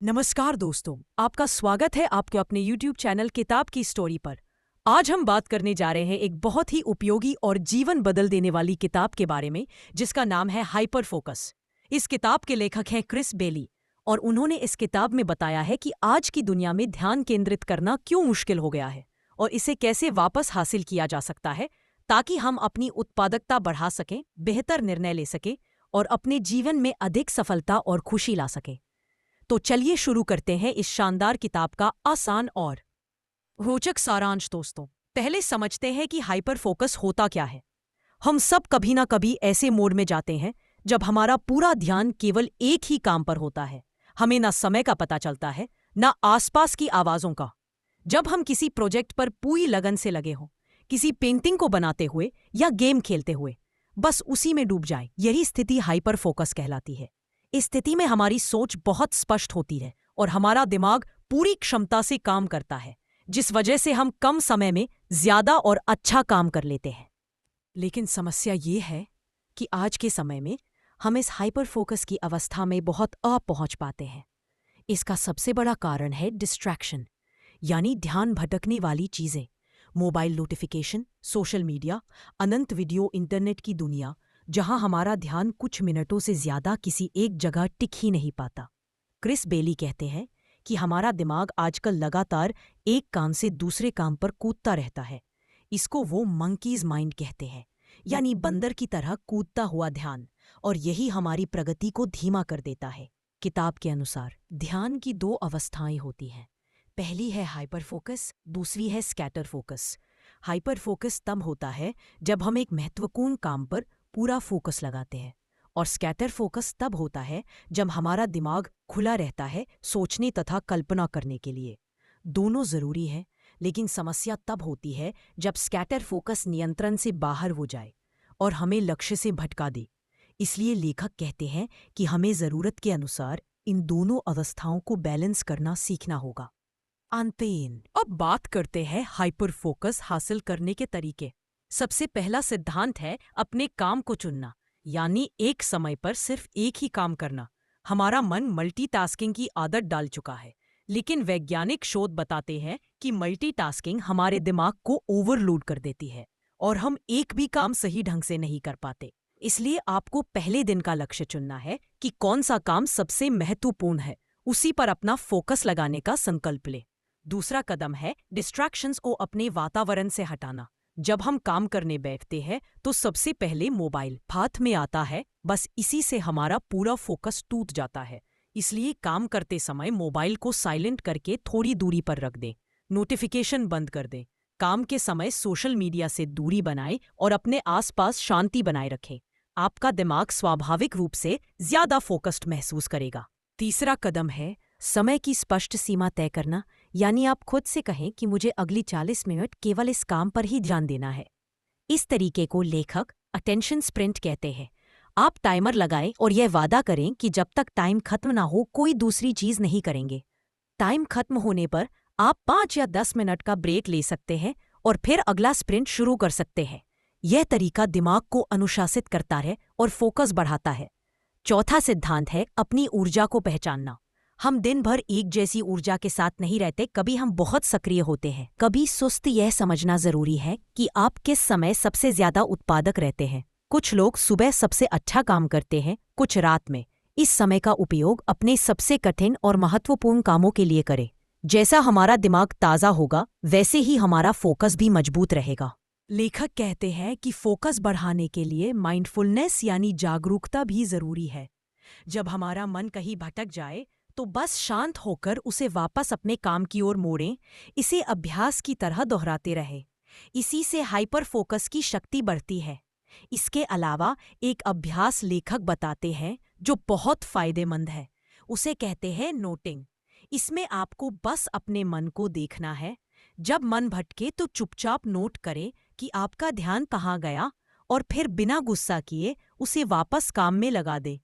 नमस्कार दोस्तों, आपका स्वागत है आपके अपने YouTube चैनल किताब की स्टोरी पर। आज हम बात करने जा रहे हैं एक बहुत ही उपयोगी और जीवन बदल देने वाली किताब के बारे में, जिसका नाम है हाइपर फोकस। इस किताब के लेखक हैं क्रिस बेली और उन्होंने इस किताब में बताया है कि आज की दुनिया में ध्यान केंद्रित करना क्यों मुश्किल हो गया है और इसे कैसे वापस हासिल किया जा सकता है ताकि हम अपनी उत्पादकता बढ़ा सकें, बेहतर निर्णय ले सकें और अपने जीवन में अधिक सफलता और खुशी ला सकें। तो चलिए शुरू करते हैं इस शानदार किताब का आसान और रोचक सारांश। दोस्तों, पहले समझते हैं कि हाइपर फोकस होता क्या है। हम सब कभी ना कभी ऐसे मोड में जाते हैं जब हमारा पूरा ध्यान केवल एक ही काम पर होता है। हमें ना समय का पता चलता है, ना आसपास की आवाजों का। जब हम किसी प्रोजेक्ट पर पूरी लगन से लगे हों, किसी पेंटिंग को बनाते हुए या गेम खेलते हुए, बस उसी में डूब जाए, यही स्थिति हाइपर फोकस कहलाती है। इस स्थिति में हमारी सोच बहुत स्पष्ट होती है और हमारा दिमाग पूरी क्षमता से काम करता है, जिस वजह से हम कम समय में ज्यादा और अच्छा काम कर लेते हैं। लेकिन समस्या ये है कि आज के समय में हम इस हाइपर फोकस की अवस्था में बहुत अपहुंच पाते हैं। इसका सबसे बड़ा कारण है डिस्ट्रैक्शन, यानी ध्यान भटकने वाली चीजें। मोबाइल नोटिफिकेशन, सोशल मीडिया, अनंत वीडियो, इंटरनेट की दुनिया, जहां हमारा ध्यान कुछ मिनटों से ज्यादा किसी एक जगह टिक ही नहीं पाता। क्रिस बेली कहते हैं कि हमारा दिमाग आजकल लगातार एक काम से दूसरे काम पर कूदता रहता है। इसको वो मंकीज माइंड कहते हैं, यानी बंदर की तरह कूदता हुआ ध्यान, और यही हमारी प्रगति को धीमा कर देता है। किताब के अनुसार ध्यान की दो अवस्थाएं होती हैं। पहली है हाइपर फोकस, दूसरी है स्कैटर फोकस। हाइपर फोकस तब होता है जब हम एक महत्वपूर्ण काम पर पूरा फोकस लगाते हैं, और स्कैटर फोकस तब होता है जब हमारा दिमाग खुला रहता है सोचने तथा कल्पना करने के लिए। दोनों जरूरी हैं, लेकिन समस्या तब होती है जब स्कैटर फोकस नियंत्रण से बाहर हो जाए और हमें लक्ष्य से भटका दे। इसलिए लेखक कहते हैं कि हमें जरूरत के अनुसार इन दोनों अवस्थाओं को बैलेंस करना सीखना होगा। अंतेन अब बात करते हैं हाइपर फोकस हासिल करने के तरीके। सबसे पहला सिद्धांत है अपने काम को चुनना, यानी एक समय पर सिर्फ एक ही काम करना। हमारा मन मल्टीटास्किंग की आदत डाल चुका है, लेकिन वैज्ञानिक शोध बताते हैं कि मल्टीटास्किंग हमारे दिमाग को ओवरलोड कर देती है और हम एक भी काम सही ढंग से नहीं कर पाते। इसलिए आपको पहले दिन का लक्ष्य चुनना है कि कौन सा काम सबसे महत्वपूर्ण है, उसी पर अपना फोकस लगाने का संकल्प ले। दूसरा कदम है डिस्ट्रैक्शंस को अपने वातावरण से हटाना। जब हम काम करने बैठते हैं तो सबसे पहले मोबाइल हाथ में आता है, बस इसी से हमारा पूरा फोकस टूट जाता है। इसलिए काम करते समय मोबाइल को साइलेंट करके थोड़ी दूरी पर रख दें, नोटिफिकेशन बंद कर दें। काम के समय सोशल मीडिया से दूरी बनाएं और अपने आसपास शांति बनाए रखें। आपका दिमाग स्वाभाविक रूप से ज्यादा फोकस्ड महसूस करेगा। तीसरा कदम है समय की स्पष्ट सीमा तय करना, यानी आप खुद से कहें कि मुझे अगली 40 मिनट केवल इस काम पर ही ध्यान देना है। इस तरीके को लेखक अटेंशन स्प्रिंट कहते हैं। आप टाइमर लगाएं और यह वादा करें कि जब तक टाइम खत्म ना हो कोई दूसरी चीज नहीं करेंगे। टाइम खत्म होने पर आप 5 या 10 मिनट का ब्रेक ले सकते हैं और फिर अगला स्प्रिंट शुरू कर सकते हैं। यह तरीका दिमाग को अनुशासित करता है और फोकस बढ़ाता है। चौथा सिद्धांत है अपनी ऊर्जा को पहचानना। हम दिन भर एक जैसी ऊर्जा के साथ नहीं रहते। कभी हम बहुत सक्रिय होते हैं, कभी सुस्त। यह समझना जरूरी है कि आप किस समय सबसे ज्यादा उत्पादक रहते हैं। कुछ लोग सुबह सबसे अच्छा काम करते हैं, कुछ रात में। इस समय का उपयोग अपने सबसे कठिन और महत्वपूर्ण कामों के लिए करें। जैसा हमारा दिमाग ताज़ा होगा, वैसे ही हमारा फोकस भी मजबूत रहेगा। लेखक कहते हैं कि फोकस बढ़ाने के लिए माइंडफुलनेस यानी जागरूकता भी जरूरी है। जब हमारा मन कहीं भटक जाए तो बस शांत होकर उसे वापस अपने काम की ओर मोड़ें। इसे अभ्यास की तरह दोहराते रहें। इसी से हाइपर फोकस की शक्ति बढ़ती है। इसके अलावा एक अभ्यास लेखक बताते हैं जो बहुत फायदेमंद है। उसे कहते हैं नोटिंग। इसमें आपको बस अपने मन को देखना है। जब मन भटके तो चुपचाप नोट करें कि आपका ध्यान कहाँ गया और फिर बिना गुस्सा किए उसे वापस काम में लगा दें।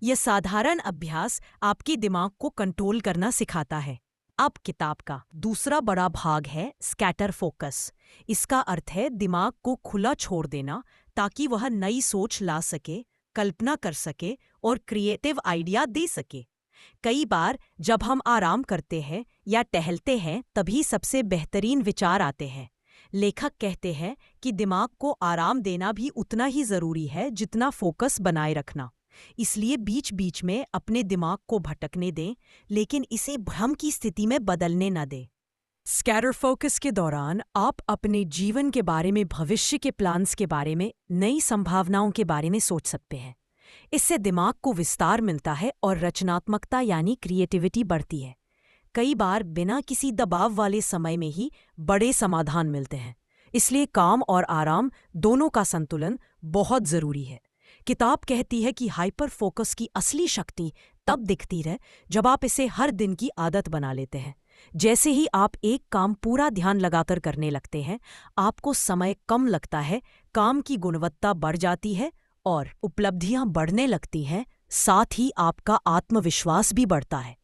यह साधारण अभ्यास आपके दिमाग को कंट्रोल करना सिखाता है। अब किताब का दूसरा बड़ा भाग है स्कैटर फोकस। इसका अर्थ है दिमाग को खुला छोड़ देना ताकि वह नई सोच ला सके, कल्पना कर सके और क्रिएटिव आइडिया दे सके। कई बार जब हम आराम करते हैं या टहलते हैं तभी सबसे बेहतरीन विचार आते हैं। लेखक कहते हैं कि दिमाग को आराम देना भी उतना ही जरूरी है जितना फोकस बनाए रखना। इसलिए बीच बीच में अपने दिमाग को भटकने दें, लेकिन इसे भ्रम की स्थिति में बदलने न दें। स्कैटर फोकस के दौरान आप अपने जीवन के बारे में, भविष्य के प्लान्स के बारे में, नई संभावनाओं के बारे में सोच सकते हैं। इससे दिमाग को विस्तार मिलता है और रचनात्मकता यानी क्रिएटिविटी बढ़ती है। कई बार बिना किसी दबाव वाले समय में ही बड़े समाधान मिलते हैं। इसलिए काम और आराम दोनों का संतुलन बहुत जरूरी है। किताब कहती है कि हाइपर फोकस की असली शक्ति तब दिखती है जब आप इसे हर दिन की आदत बना लेते हैं। जैसे ही आप एक काम पूरा ध्यान लगाकर करने लगते हैं, आपको समय कम लगता है, काम की गुणवत्ता बढ़ जाती है और उपलब्धियां बढ़ने लगती हैं। साथ ही आपका आत्मविश्वास भी बढ़ता है।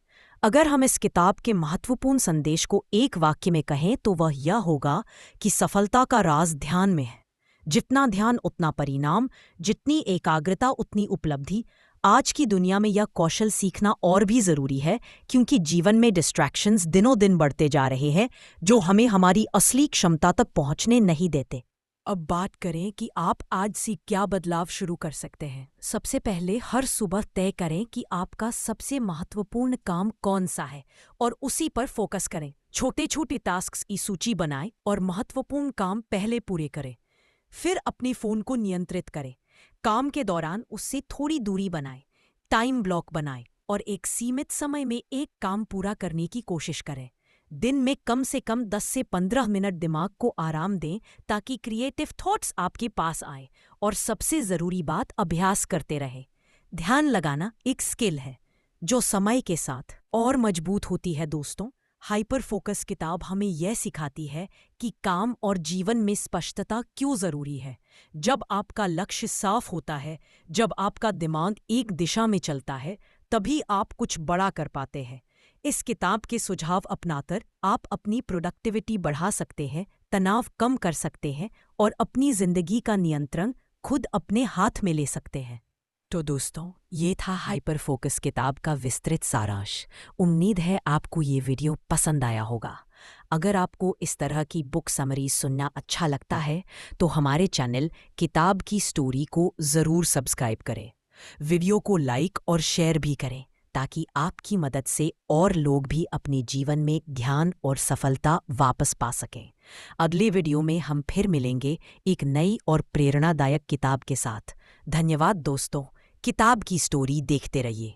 अगर हम इस किताब के महत्वपूर्ण संदेश को एक वाक्य में कहें तो वह यह होगा कि सफलता का राज ध्यान में है। जितना ध्यान उतना परिणाम, जितनी एकाग्रता उतनी उपलब्धि। आज की दुनिया में यह कौशल सीखना और भी जरूरी है, क्योंकि जीवन में डिस्ट्रैक्शंस दिनों दिन बढ़ते जा रहे हैं जो हमें हमारी असली क्षमता तक पहुंचने नहीं देते। अब बात करें कि आप आज से क्या बदलाव शुरू कर सकते हैं। सबसे पहले हर सुबह तय करें कि आपका सबसे महत्वपूर्ण काम कौन सा है और उसी पर फोकस करें। छोटे छोटे टास्क्स की सूची बनाएं और महत्वपूर्ण काम पहले पूरे करें। फिर अपने फोन को नियंत्रित करें। काम के दौरान उससे थोड़ी दूरी बनाएं। टाइम ब्लॉक बनाएं और एक सीमित समय में एक काम पूरा करने की कोशिश करें। दिन में कम से कम 10 से 15 मिनट दिमाग को आराम दें ताकि क्रिएटिव थॉट्स आपके पास आए। और सबसे ज़रूरी बात, अभ्यास करते रहें। ध्यान लगाना एक स्किल है जो समय के साथ और मजबूत होती है। दोस्तों, हाइपर फोकस किताब हमें यह सिखाती है कि काम और जीवन में स्पष्टता क्यों ज़रूरी है। जब आपका लक्ष्य साफ होता है, जब आपका दिमाग एक दिशा में चलता है, तभी आप कुछ बड़ा कर पाते हैं। इस किताब के सुझाव अपनाकर आप अपनी प्रोडक्टिविटी बढ़ा सकते हैं, तनाव कम कर सकते हैं और अपनी जिंदगी का नियंत्रण खुद अपने हाथ में ले सकते हैं। तो दोस्तों, ये था हाइपर फोकस किताब का विस्तृत सारांश। उम्मीद है आपको ये वीडियो पसंद आया होगा। अगर आपको इस तरह की बुक समरी सुनना अच्छा लगता है तो हमारे चैनल किताब की स्टोरी को ज़रूर सब्सक्राइब करें। वीडियो को लाइक और शेयर भी करें ताकि आपकी मदद से और लोग भी अपने जीवन में ध्यान और सफलता वापस पा सकें। अगले वीडियो में हम फिर मिलेंगे एक नई और प्रेरणादायक किताब के साथ। धन्यवाद दोस्तों। किताब की स्टोरी देखते रहिए।